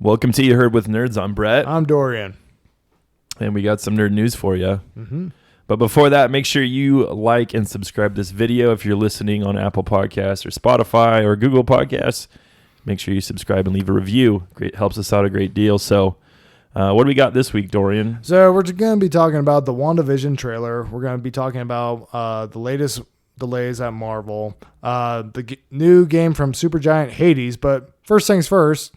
Welcome to You Heard with Nerds. I'm Brett. I'm Dorian. And we got some nerd news for you. Mm-hmm. But before that, make sure you like and subscribe this video. If you're listening on Apple Podcasts or Spotify or Google Podcasts, make sure you subscribe and leave a review. Great, helps us out a great deal. So what do we got this week, Dorian? So we're going to be talking about the WandaVision trailer. We're going to be talking about the latest delays at Marvel, the new game from Supergiant Hades. But first things first,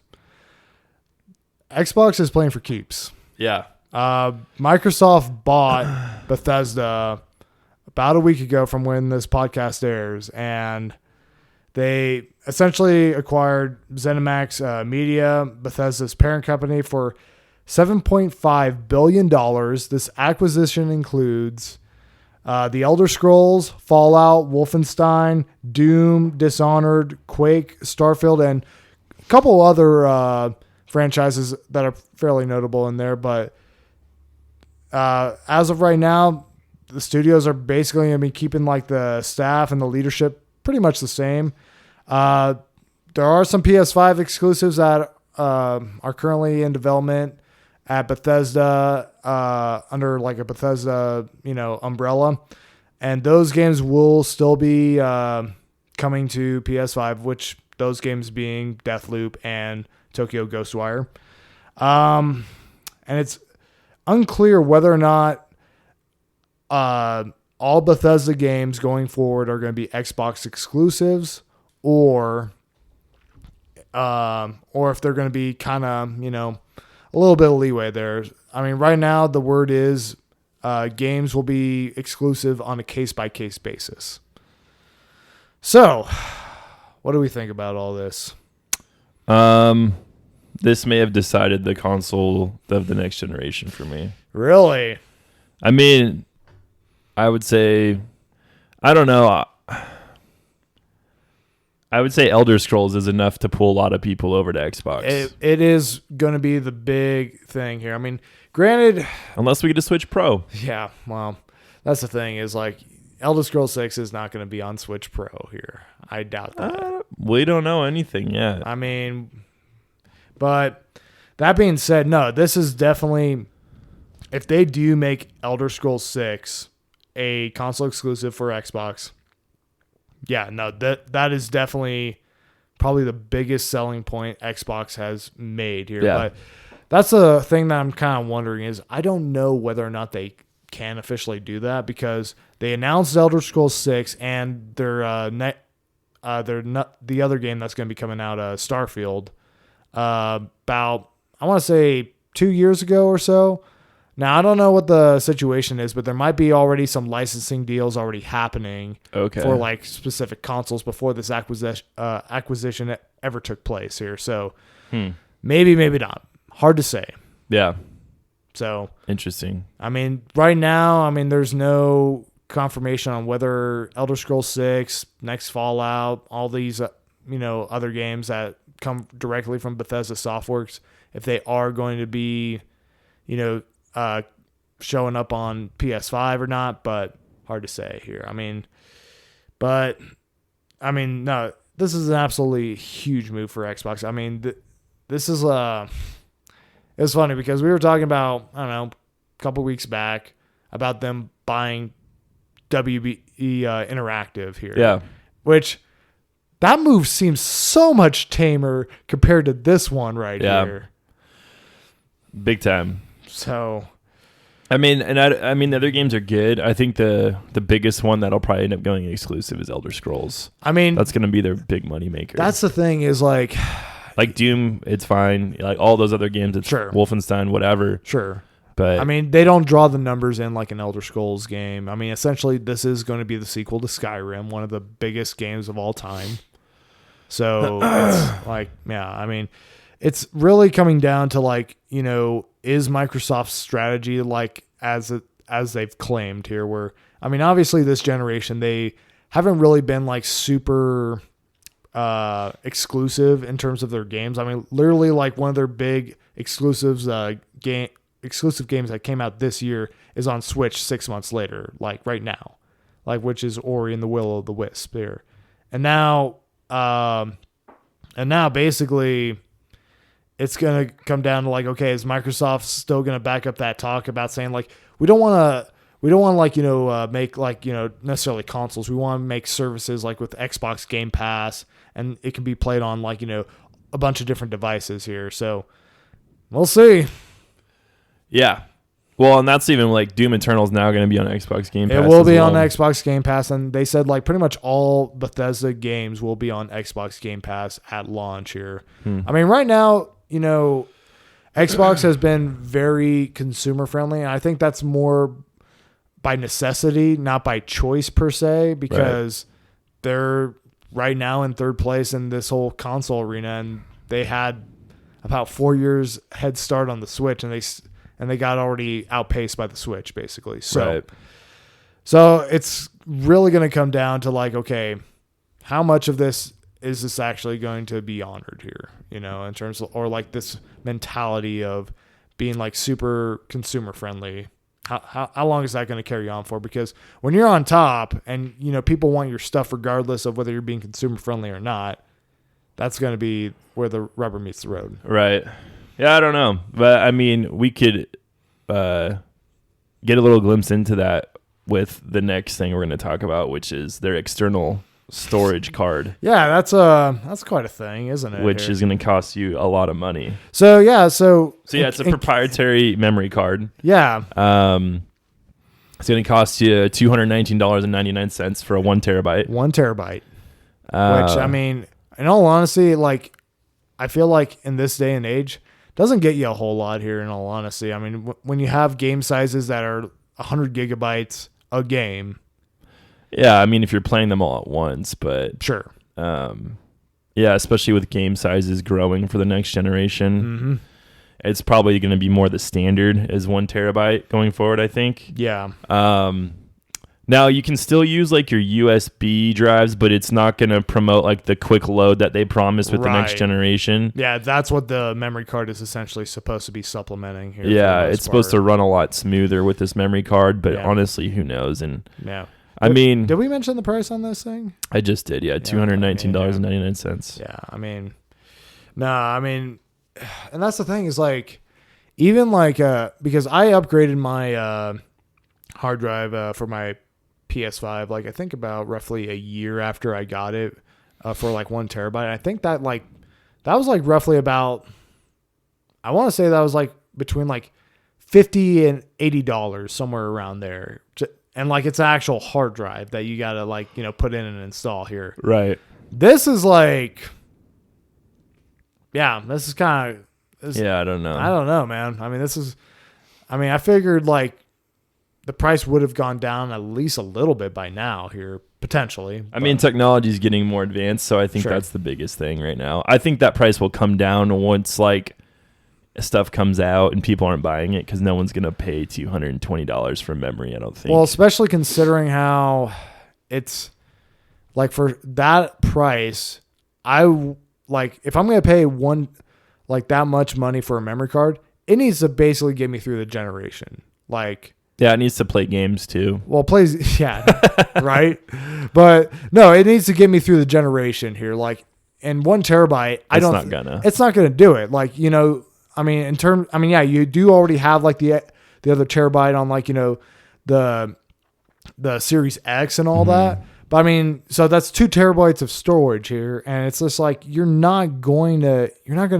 Xbox is playing for keeps. Yeah. Microsoft bought Bethesda about a week ago from when this podcast airs, and they essentially acquired ZeniMax Media, Bethesda's parent company, for $7.5 billion. This acquisition includes The Elder Scrolls, Fallout, Wolfenstein, Doom, Dishonored, Quake, Starfield, and a couple other franchises that are fairly notable in there. But as of right now, the studios are basically going to be keeping like the staff and the leadership pretty much the same. There are some PS5 exclusives that are currently in development at Bethesda under like a Bethesda, umbrella, and those games will still be coming to PS5, which those games being Deathloop and Tokyo Ghostwire. And it's unclear whether or not all Bethesda games going forward are going to be Xbox exclusives, or if they're going to be kind of, a little bit of leeway there. I mean, right now the word is games will be exclusive on a case-by-case basis. So, what do we think about all this? This may have decided the console of the next generation for me. Really? I mean, I would say, I don't know. I would say Elder Scrolls is enough to pull a lot of people over to Xbox. It is going to be the big thing here. I mean, granted, unless we get a Switch Pro. Yeah, well, that's the thing is like Elder Scrolls 6 is not going to be on Switch Pro here. I doubt that. We don't know anything yet. I mean, but that being said, no, this is definitely, if they do make Elder Scrolls 6 a console exclusive for Xbox, yeah, no, that is definitely probably the biggest selling point Xbox has made here. Yeah. But that's the thing that I'm kind of wondering is I don't know whether or not they can officially do that, because they announced Elder Scrolls 6 and their the other game that's going to be coming out, Starfield, about, I want to say 2 years ago or so. Now, I don't know what the situation is, but there might be already some licensing deals already happening for like specific consoles before this acquisition ever took place here. So maybe not. Hard to say. Yeah. So interesting. I mean, right now, there's no confirmation on whether Elder Scrolls 6, next Fallout, all these other games that come directly from Bethesda Softworks, if they are going to be showing up on PS5 or not, but hard to say here. No, this is an absolutely huge move for Xbox. I mean, this is it's funny because we were talking about, I don't know, a couple weeks back about them buying WB Interactive here. Yeah. Which that move seems so much tamer compared to this one here. Big time. So, I mean, the other games are good. I think the biggest one that'll probably end up going exclusive is Elder Scrolls. I mean, that's going to be their big money maker. That's the thing is like Doom, it's fine. Like all those other games, it's sure. Wolfenstein, whatever. Sure. But I mean, they don't draw the numbers in like an Elder Scrolls game. I mean, essentially, this is going to be the sequel to Skyrim, one of the biggest games of all time. So it's like, yeah, I mean, it's really coming down to like, is Microsoft's strategy like as they've claimed here? Where, I mean, obviously this generation, they haven't really been like super exclusive in terms of their games. I mean, literally like one of their big exclusives exclusive games that came out this year is on Switch 6 months later, like right now, like which is Ori and the Will of the Wisp there. And now basically it's going to come down to like, okay, is Microsoft still going to back up that talk about saying like, we don't want to make like, necessarily consoles. We want to make services like with Xbox Game Pass, and it can be played on like, a bunch of different devices here. So we'll see. Yeah. Well, and that's even like Doom Eternal is now going to be on Xbox Game Pass. It will be on Xbox Game Pass, and they said like pretty much all Bethesda games will be on Xbox Game Pass at launch here. I mean, right now, Xbox has been very consumer friendly, and I think that's more by necessity, not by choice per se, because they're right now in third place in this whole console arena, and they had about 4 years head start on the Switch, and they got already outpaced by the Switch, basically. So it's really going to come down to like, okay, how much of this is this actually going to be honored here? In terms of, or like this mentality of being like super consumer friendly. How long is that going to carry on for? Because when you're on top and, people want your stuff regardless of whether you're being consumer friendly or not, that's going to be where the rubber meets the road. Right. Yeah, I don't know. But, I mean, we could get a little glimpse into that with the next thing we're going to talk about, which is their external storage card. Yeah, that's quite a thing, isn't it? Which is going to cost you a lot of money. So it's a proprietary memory card. Yeah. It's going to cost you $219.99 for a 1 terabyte. 1 terabyte. Which, I mean, in all honesty, like, I feel like in this day and age, doesn't get you a whole lot here, in all honesty. I mean, when you have game sizes that are 100 gigabytes a game. Yeah, I mean, if you're playing them all at once, but sure. Yeah, especially with game sizes growing for the next generation, it's probably going to be more the standard as 1 terabyte going forward, I think. Yeah. Now you can still use like your USB drives, but it's not going to promote like the quick load that they promised with the next generation. Yeah, that's what the memory card is essentially supposed to be supplementing here. Yeah, it's supposed to run a lot smoother with this memory card, but honestly, who knows? And yeah. I mean, did we mention the price on this thing? I just did, yeah, $219.99. Yeah, I mean, and that's the thing is like, even like, because I upgraded my hard drive for my PS5, like I think about roughly a year after I got it for like 1 terabyte. I think that was like roughly about, I want to say that was like between like $50 and $80, somewhere around there. And like it's an actual hard drive that you got to like, put in and install here. Right. This is like, yeah, this is kind of. Yeah, I don't know. I don't know, man. I mean, I figured like the price would have gone down at least a little bit by now here, potentially. I mean, technology is getting more advanced, so I think that's the biggest thing right now. I think that price will come down once like stuff comes out and people aren't buying it because no one's going to pay $220 for memory, I don't think. Well, especially considering how it's like for that price, if I'm going to pay that much money for a memory card, it needs to basically get me through the generation. Like, yeah, it needs to play games too. Well, right? But no, it needs to get me through the generation here. Like, and 1 terabyte, it's not gonna do it. Like, yeah, you do already have like the other terabyte on like, the Series X and all that. But I mean, so that's 2 terabytes of storage here, and it's just like you're not going to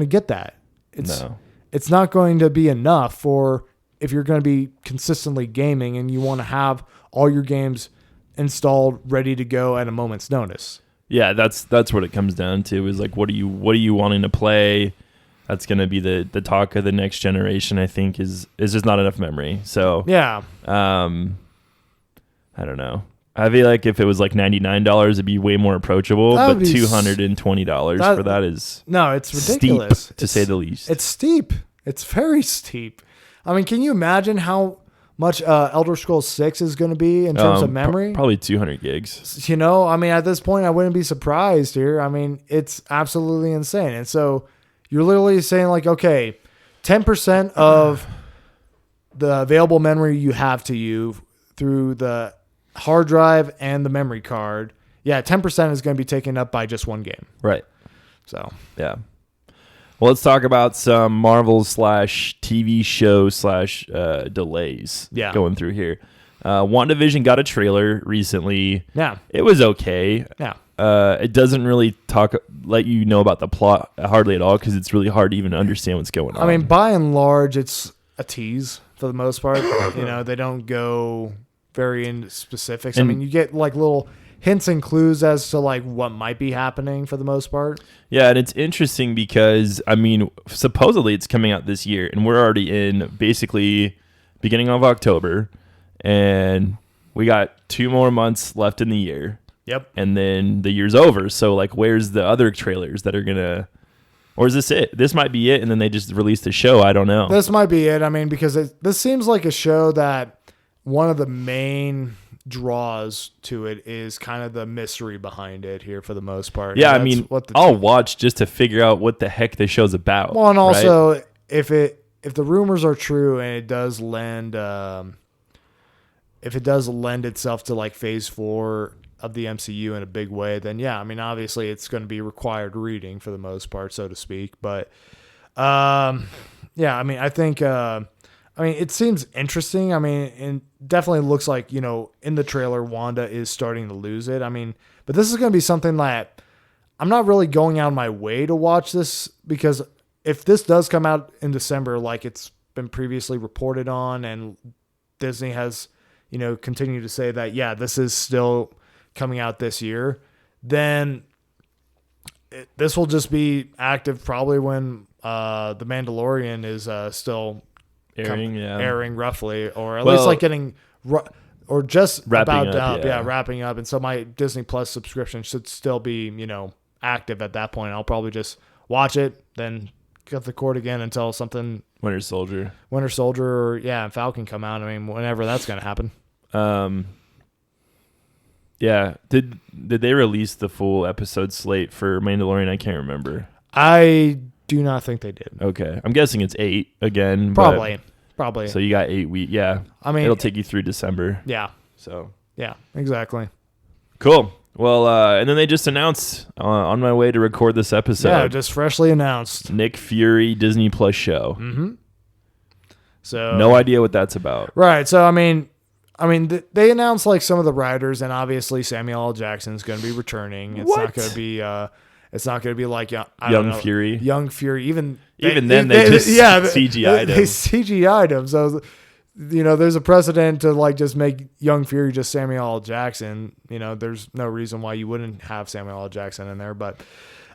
get that. It's not going to be enough for if you're going to be consistently gaming and you want to have all your games installed, ready to go at a moment's notice. Yeah, that's what it comes down to is like, what are you wanting to play? That's going to be the talk of the next generation, I think, is just not enough memory. So, yeah. I don't know. I feel like if it was like $99, it'd be way more approachable, but $220 for that is it's ridiculous. Steep, to say the least. It's steep. It's very steep. I mean, can you imagine how much Elder Scrolls 6 is going to be in terms of memory? Probably 200 gigs. I mean, at this point, I wouldn't be surprised here. I mean, it's absolutely insane. And so you're literally saying like, okay, 10% of the available memory you have to you through the hard drive and the memory card. Yeah, 10% is going to be taken up by just one game. Right. So, yeah. Well, let's talk about some Marvel / TV show / delays going through here. WandaVision got a trailer recently. Yeah. It was okay. Yeah. It doesn't really let you know about the plot hardly at all because it's really hard to even understand what's going on. I mean, by and large, it's a tease for the most part. They don't go very into specifics. I mean, you get like little hints and clues as to like what might be happening for the most part. Yeah, and it's interesting because, I mean, supposedly it's coming out this year, and we're already in basically beginning of October, and we got 2 more months left in the year. Yep. And then the year's over. So, like, where's the other trailers that are going to... Or is this it? This might be it, and then they just released the show. I don't know. This might be it. I mean, because this seems like a show that one of the main draws to it is kind of the mystery behind it here for the most part. Yeah, I mean, I'll watch just to figure out what the heck the show's about. Well, and also, right? if the rumors are true and it does lend... if it does lend itself to, like, Phase 4... of the MCU in a big way, then yeah, I mean, obviously it's going to be required reading for the most part, so to speak. But yeah, I mean, I think it seems interesting. I mean, it definitely looks like, in the trailer, Wanda is starting to lose it. I mean, but this is going to be something that I'm not really going out of my way to watch this, because if this does come out in December, like it's been previously reported on, and Disney has, continued to say that, yeah, this is still coming out this year, then this will just be active probably when The Mandalorian is still airing roughly, or at least like getting or just wrapping about wrapping up. And so my Disney Plus subscription should still be active at that point. I'll probably just watch it, then cut the cord again until something Winter Soldier or and Falcon come out. I mean, whenever that's going to happen. Yeah. Did they release the full episode slate for Mandalorian? I can't remember. I do not think they did. Okay. I'm guessing it's 8 again. Probably. So you got 8 weeks. Yeah. I mean, it'll take you through December. Yeah. So. Yeah, exactly. Cool. Well, and then they just announced on my way to record this episode. Yeah, just freshly announced. Nick Fury Disney Plus show. Mm-hmm. So. No idea what that's about. Right. So, I mean, they announced like some of the writers, and obviously Samuel L. Jackson's going to be returning. It's not going to be. It's not going to be like Young Fury. Young Fury. Even then, they just CGI'd him. They CGI'd him. So, there's a precedent to like just make Young Fury just Samuel L. Jackson. There's no reason why you wouldn't have Samuel L. Jackson in there. But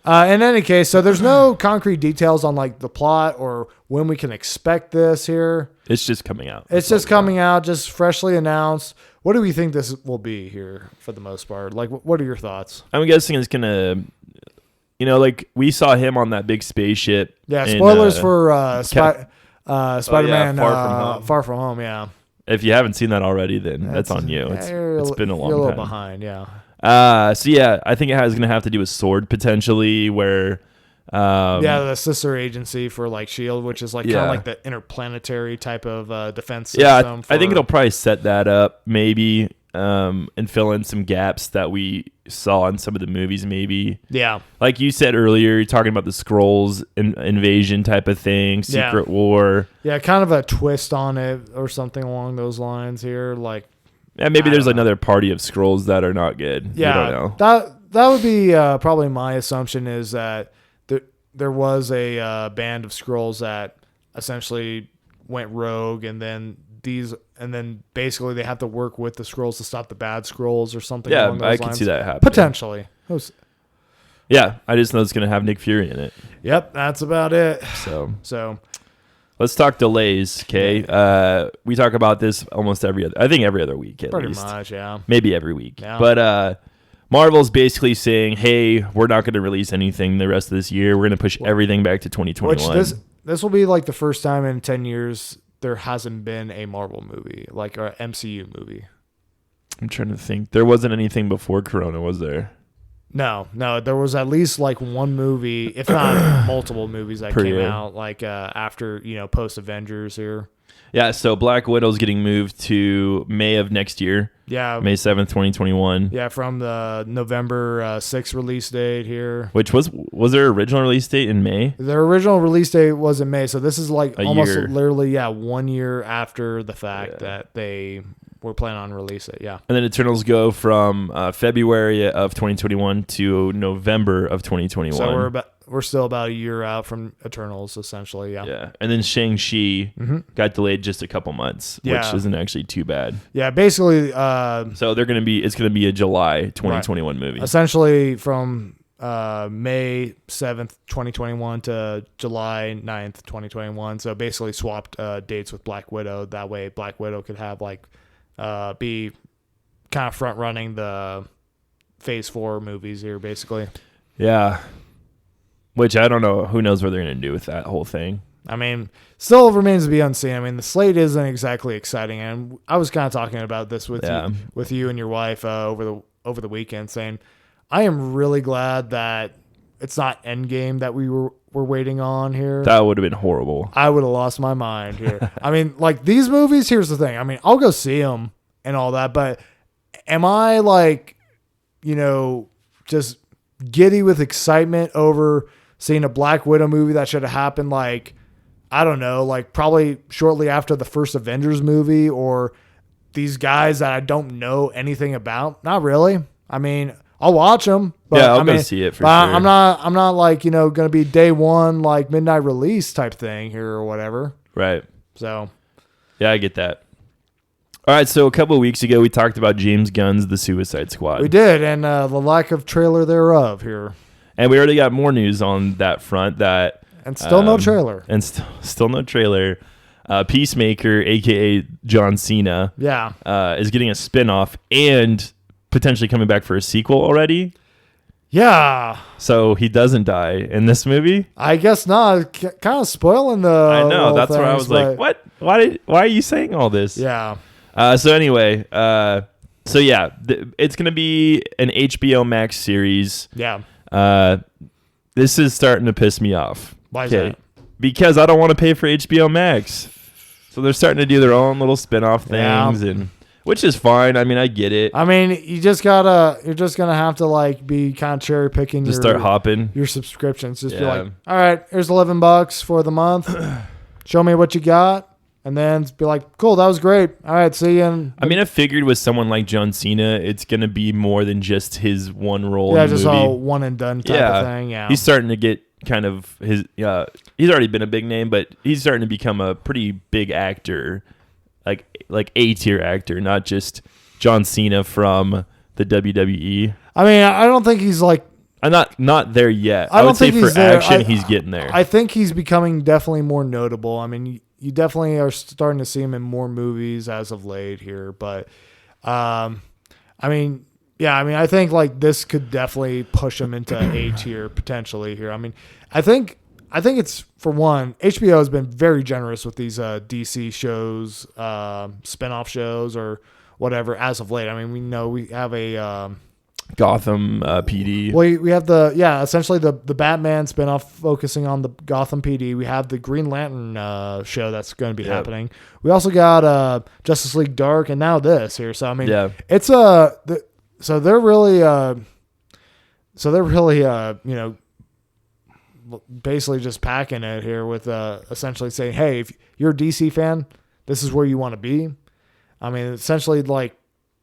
in any case, so there's no concrete details on like the plot or when we can expect this here. It's just coming out. It's just coming out, just freshly announced. What do we think this will be here for the most part? Like, what are your thoughts? I'm guessing it's going to, like we saw him on that big spaceship. Yeah, spoilers for Spider-Man Far From Home, yeah. If you haven't seen that already, then that's on you. It's been a long time. You're a little behind, yeah. So yeah, I think it is going to have to do with S.W.O.R.D. potentially, where... the sister agency for like S.H.I.E.L.D., which is like kind of like the interplanetary type of defense system. Yeah, I think it'll probably set that up maybe and fill in some gaps that we saw in some of the movies maybe. Yeah. Like you said earlier, you're talking about the Skrulls invasion type of thing, Secret War. Yeah, kind of a twist on it or something along those lines here. Like, yeah, maybe there's another party of Skrulls that are not good. Yeah, I don't know. That would be probably my assumption is that there was a band of Skrulls that essentially went rogue, and then basically they have to work with the Skrulls to stop the bad Skrulls or something. Yeah, along those I can lines. see that happening. Potentially. Yeah, I just know it's going to have Nick Fury in it. Yep, that's about it. So let's talk delays, okay? We talk about this almost every other week at Pretty least. much, yeah. Maybe every week. Yeah. But Marvel's basically saying, hey, we're not going to release anything the rest of this year. We're going to push everything back to 2021. Which this will be like the first time in 10 years there hasn't been a Marvel movie, like an MCU movie. I'm trying to think. There wasn't anything before Corona, was there? No. There was at least like one movie, if not multiple movies that came out like after, post Avengers here. Yeah, so Black Widow's getting moved to May of next year. Yeah. May 7th, 2021. Yeah, from the November 6th release date here. Which was their original release date in May? Their original release date was in May, so this is like almost year. literally 1 year after the fact that they were planning on release it. Yeah. And then Eternals go from February of 2021 to November of 2021. So we're still about a year out from Eternals, essentially. Yeah. Yeah. And then Shang-Chi got delayed just a couple months, which isn't actually too bad. Yeah, basically. So it's gonna be a July 2021 movie. Essentially from May 7th, 2021 to July 9th, 2021. So basically swapped dates with Black Widow. That way Black Widow could have be kind of front running the Phase 4 movies here, basically. Yeah. Which I don't know. Who knows what they're going to do with that whole thing. I mean, still remains to be unseen. I mean, the slate isn't exactly exciting. And I was kind of talking about this with you and your wife over the weekend, saying, I am really glad that it's not Endgame that we were waiting on here. That would have been horrible. I would have lost my mind here. I mean, these movies, here's the thing. I mean, I'll go see them and all that, but am I just giddy with excitement over seeing a Black Widow movie that should have happened I don't know, probably shortly after the first Avengers movie, or these guys that I don't know anything about? Not really. I mean, I'll watch them. But I'll go see it for sure. I'm not going to be day one, midnight release type thing here or whatever. Right. So. Yeah, I get that. All right, so a couple of weeks ago, we talked about James Gunn's The Suicide Squad. We did, and the lack of trailer thereof here. And we already got more news on that front. And still no trailer. And still no trailer. Peacemaker, a.k.a. John Cena, is getting a spinoff and potentially coming back for a sequel already. Yeah. So he doesn't die in this movie? I guess not. Kind of spoiling the I know. That's things, where I was like, what? Why are you saying all this? Yeah. So anyway, it's going to be an HBO Max series. Yeah. This is starting to piss me off. Why is that? Because I don't want to pay for HBO Max. So they're starting to do their own little spin-off things, and which is fine. I mean, I get it. I mean, you're just gonna have to be kind of cherry picking. Just start hopping your subscriptions. Just be like, all right, here's $11 for the month. Show me what you got. And then be like, cool, that was great. All right, see you. I mean, I figured with someone like John Cena, it's going to be more than just his one role in the just movie. all one and done type of thing. Yeah. He's starting to get kind of his, he's already been a big name, but he's starting to become a pretty big actor, like A-tier actor, not just John Cena from the WWE. I mean, I don't think he's I'm not there yet. I would say think for action, he's getting there. I think he's becoming definitely more notable. I mean, you definitely are starting to see him in more movies as of late here. But, I think this could definitely push him into A tier potentially here. I mean, I think it's, for one, HBO has been very generous with these DC shows, spinoff shows or whatever as of late. I mean, we know we have a Gotham PD. We have essentially the Batman spinoff focusing on the Gotham PD. We have the Green Lantern show that's going to be happening. We also got Justice League Dark, and now this here. So I mean, it's so they're really basically just packing it here with essentially saying, hey, if you're a DC fan, this is where you want to be. I mean, essentially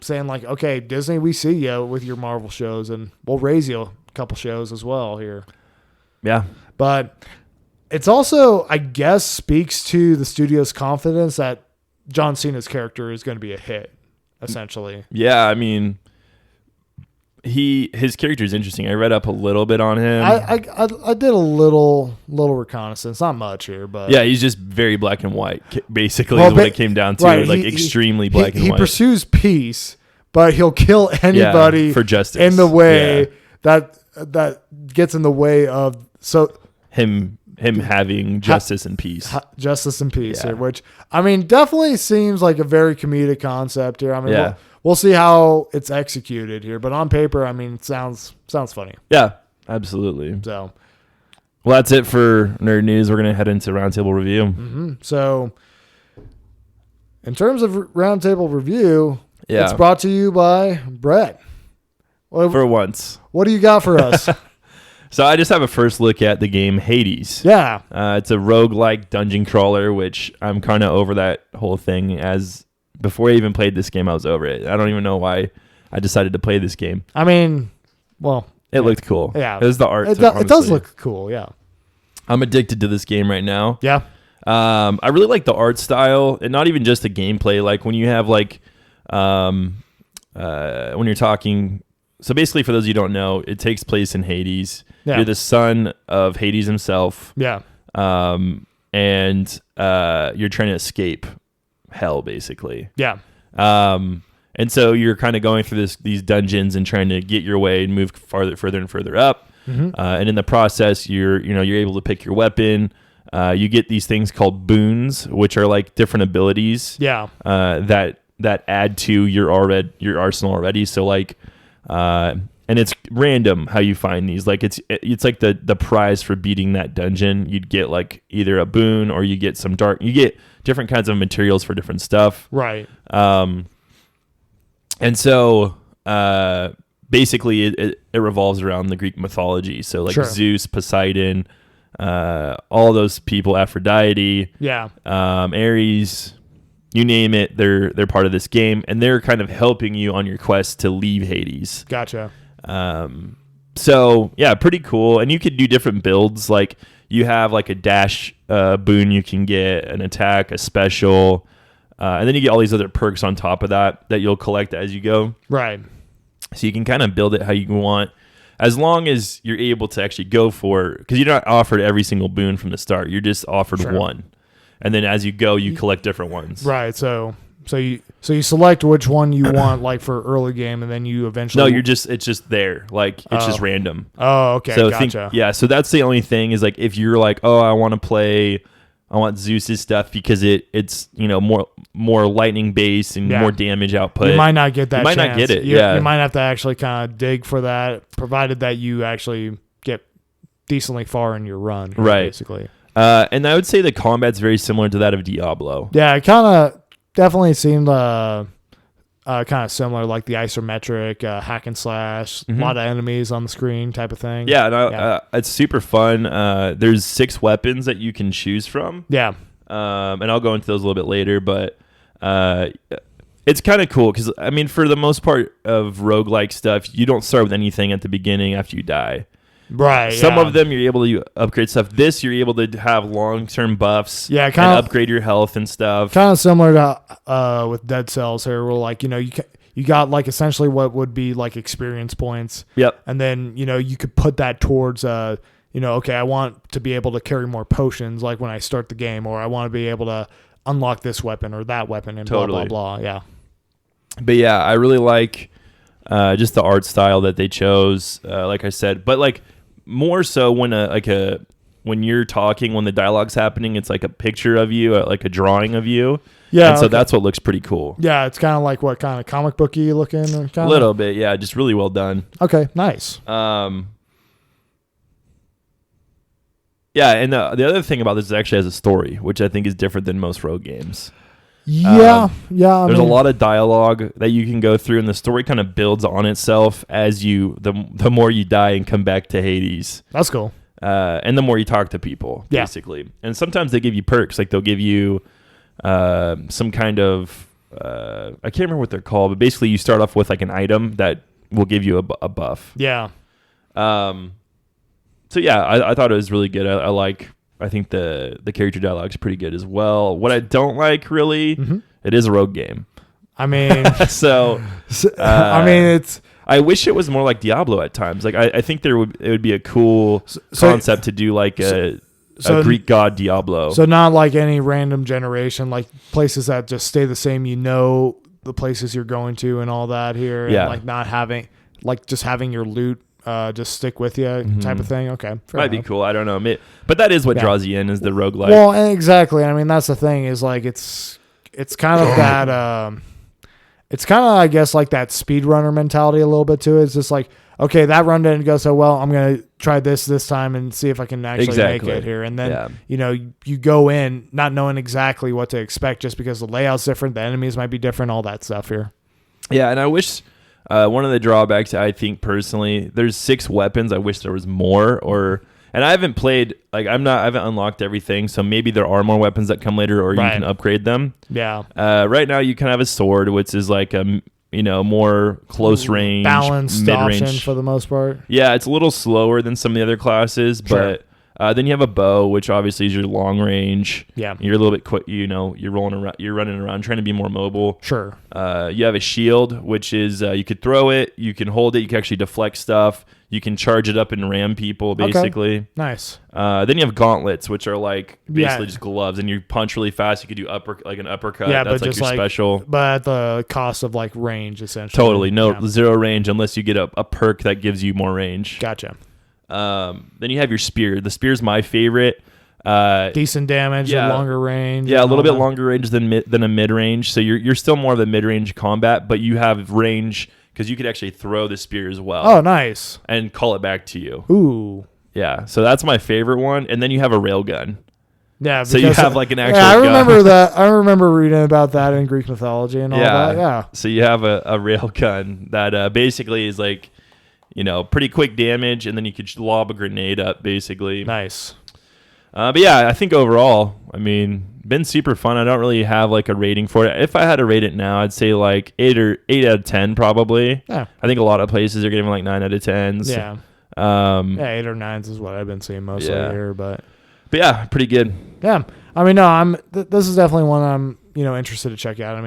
saying okay, Disney, we see you with your Marvel shows, and we'll raise you a couple shows as well here. Yeah. But it's also, I guess, speaks to the studio's confidence that John Cena's character is going to be a hit, essentially. Yeah, I mean, his character is interesting. I read up a little bit on him. I did a little reconnaissance, not much here, but yeah, he's just very black and white. Basically, is what it came down to, extremely black and white. He pursues peace, but he'll kill anybody for justice in the way that gets in the way of him having justice and peace. Justice and peace here, which I mean definitely seems like a very comedic concept here. I mean, we'll see how it's executed here, but on paper, I mean, it sounds funny. Yeah, absolutely. So, well, that's it for nerd news. We're gonna head into roundtable review. Mm-hmm. So, in terms of roundtable review, Yeah. it's brought to you by Brett. For once. What do you got for us? So I just have a first look at the game Hades. Yeah. It's a roguelike dungeon crawler, which I'm kind of over that whole thing. As before I even played this game, I was over it. I don't even know why I decided to play this game. I mean, well, it looked cool. Yeah. It was the art. It does look cool, yeah. I'm addicted to this game right now. Yeah. I really like the art style, and not even just the gameplay. Like when you have like, when you're talking. So basically, for those of you who don't know, it takes place in Hades. Yeah. You're the son of Hades himself. Yeah. And you're trying to escape hell, basically. Yeah. And so you're kind of going through these dungeons and trying to get your way and move further and further up. Mm-hmm. And in the process, you're able to pick your weapon. You get these things called boons, which are like different abilities. Yeah. That add to your arsenal already. So like, and it's random how you find these. Like it's like the prize for beating that dungeon. You'd get like either a boon or you get you get different kinds of materials for different stuff. Right. And so basically it revolves around the Greek mythology. So like Sure. Zeus, Poseidon, all those people, Aphrodite, Yeah. Ares, you name it, they're part of this game, and they're kind of helping you on your quest to leave Hades. Gotcha. So yeah, pretty cool. And you could do different builds. Like you have like a dash boon you can get, an attack, a special, and then you get all these other perks on top of that you'll collect as you go. Right. So you can kind of build it how you want, as long as you're able to actually go for, because you're not offered every single boon from the start. You're just offered Sure. one. And then as you go, you collect different ones. Right. So you select which one you want, like for early game, and then you eventually. No, it's just there. Like it's just random. Oh, okay. So Gotcha. So that's the only thing is like if you're like, oh, I want Zeus's stuff because it's more lightning based and Yeah. more damage output. You might not get that. You might not chance. get it. You Yeah. might have to actually kind of dig for that, provided that you actually get decently far in your run. Right. Basically. And I would say the combat's very similar to that of Diablo. Yeah, it kind of definitely seemed kind of similar, like the isometric hack and slash, a lot of enemies on the screen type of thing. Yeah, and it's super fun. There's 6 weapons that you can choose from. Yeah. And I'll go into those a little bit later, but it's kind of cool because, I mean, for the most part of roguelike stuff, you don't start with anything at the beginning after you die. Right. Some of them you're able to upgrade stuff. This you're able to have long-term buffs. Yeah, and kind of upgrade your health and stuff. Kind of similar to with Dead Cells here, where like you got like essentially what would be like experience points. Yep. And then you could put that towards okay, I want to be able to carry more potions like when I start the game, or I want to be able to unlock this weapon or that weapon and Totally. blah blah blah. Yeah. But yeah, I really like just the art style that they chose. Like I said, but like more so when when you're talking, when the dialogue's happening, it's like a picture of you, like a drawing of you. Yeah. And so that's what looks pretty cool. Yeah, it's kind of like what kind of comic booky looking, or kind A little bit, yeah, just really well done. Okay, nice. Yeah, and the other thing about this is it actually has a story, which I think is different than most rogue games. Yeah, There's a lot of dialogue that you can go through, and the story kind of builds on itself as the more you die and come back to Hades. That's cool. And the more you talk to people, basically. And sometimes they give you perks, like they'll give you some kind of I can't remember what they're called, but basically you start off with like an item that will give you a buff. Yeah. So yeah, I thought it was really good. I think the character dialogue's pretty good as well. What I don't like really, it is a rogue game. I mean, so I mean it's. I wish it was more like Diablo at times. Like I think it would be a cool concept to do like a Greek god Diablo. So not like any random generation, like places that just stay the same. The places you're going to and all that here. Yeah. And like not having, like just having your loot just stick with you type of thing. Okay. Might be cool. I don't know. But that is what draws you in, is the roguelike. Well, exactly. I mean, that's the thing is like it's kind of that it's kind of, I guess, like that speedrunner mentality a little bit to it. It's just like, okay, that run didn't go so well. I'm going to try this time and see if I can actually make it here. And then, you go in not knowing exactly what to expect just because the layout's different, the enemies might be different, all that stuff here. Yeah, and I wish one of the drawbacks, I think personally, there's 6 weapons. I wish there was more, and I haven't played, like I haven't unlocked everything, so maybe there are more weapons that come later, or you can upgrade them. Yeah. Right now you can have a sword, which is like a more close range, balanced mid-range option for the most part. Yeah, it's a little slower than some of the other classes, but then you have a bow, which obviously is your long range. Yeah, you're a little bit quick. You're running around, trying to be more mobile. Sure. You have a shield, which is you could throw it, you can hold it, you can actually deflect stuff, you can charge it up and ram people, basically. Okay. Nice. Then you have gauntlets, which are like basically just gloves, and you punch really fast. You could do an uppercut. Yeah, that's but like just your special. But at the cost of like range, essentially. Totally, zero range unless you get a perk that gives you more range. Gotcha. Then you have your spear. The spear's my favorite. Decent damage, longer range. Yeah, a little bit longer range than a mid range. So you're still more of the mid range combat, but you have range because you could actually throw the spear as well. Oh, nice. And call it back to you. Ooh. Yeah, so that's my favorite one. And then you have a railgun. Yeah, so you have like an actual I gun. remember that. I remember reading about that in Greek mythology and all that. Yeah. So you have a railgun that basically is like, pretty quick damage, and then you could lob a grenade up, basically. Nice. But yeah, I think overall, been super fun. I don't really have like a rating for it. If I had to rate it now, I'd say like 8 out of 10 probably. Yeah. I think a lot of places are giving like 9 out of 10s. Yeah. 8 or 9s is what I've been seeing mostly here, but yeah, pretty good. Yeah. No, this is definitely one I'm, interested to check out.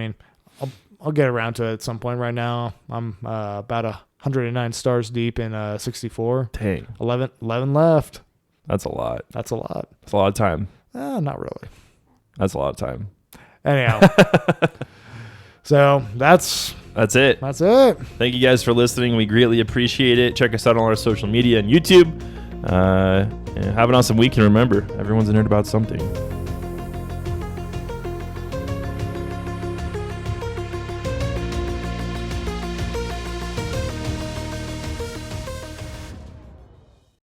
I'll get around to it at some point. Right now, I'm about 109 stars deep in 64. Dang. 11 left. That's a lot. That's a lot. It's a lot of time. Not really. That's a lot of time. Anyhow. So that's it. That's it. Thank you guys for listening. We greatly appreciate it. Check us out on our social media and YouTube. And have an awesome week. And remember, everyone's a nerd about something.